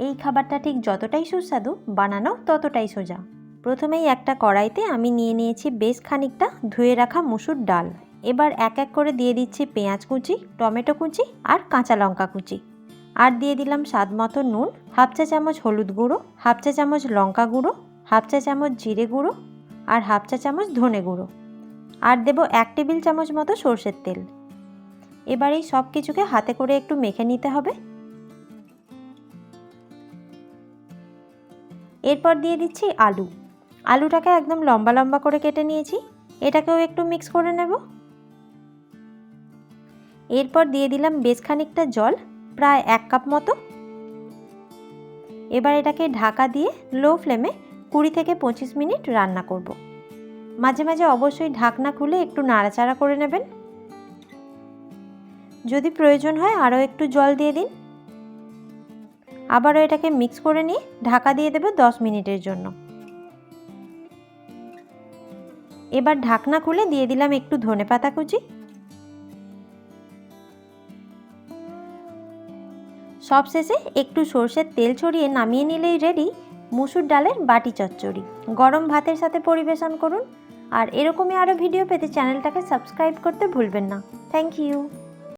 এই খাবারটা ঠিক যতটাই সুস্বাদু, বানানো ততটাই সোজা। প্রথমেই একটা কড়াইতে আমি নিয়ে নিয়েছি বেশ খানিকটা ধুয়ে রাখা মুসুর ডাল। এবার এক এক করে দিয়ে দিচ্ছি পেঁয়াজ কুচি, টমেটো কুচি আর কাঁচা লঙ্কা কুচি। আর দিয়ে দিলাম স্বাদ মতো নুন, হাফ চা চামচ হলুদ গুঁড়ো, হাফ চা চামচ লঙ্কা গুঁড়ো, হাফ চা চামচ জিরে গুঁড়ো আর হাফ চা চামচ ধনে গুঁড়ো। আর দেবো 1 টেবিল চামচ মতো সর্ষের তেল। এবার এই সব কিছুকে হাতে করে একটু মেখে নিতে হবে। এরপর দিয়ে দিচ্ছি আলুটাকে একদম লম্বা লম্বা করে কেটে নিয়েছি, এটাকেও একটু মিক্স করে নেব। এরপর দিয়ে দিলাম বেশ খানিকটা জল, প্রায় 1 কাপ মতো। এবার এটাকে ঢাকা দিয়ে লো ফ্লেমে 20 থেকে 25 মিনিট রান্না করব। মাঝে মাঝে অবশ্যই ঢাকনা খুলে একটু নাড়াচাড়া করে নেবেন। যদি প্রয়োজন হয় আরও একটু জল দিয়ে দিন। আবারও এটাকে মিক্স করে নিয়ে ঢাকা দিয়ে দেব 10 মিনিটের জন্য। এবার ঢাকনা খুলে দিয়ে দিলাম একটু ধনেপাতা কুচি। সবশেষে একটু সর্ষের তেল ছড়িয়ে নামিয়ে নিলেই রেডি মুসুর ডালের বাটি চচ্চড়ি। গরম ভাতের সাথে পরিবেশন করুন। আর এরকমই আরও ভিডিও পেতে চ্যানেলটাকে সাবস্ক্রাইব করতে ভুলবেন না। Thank you.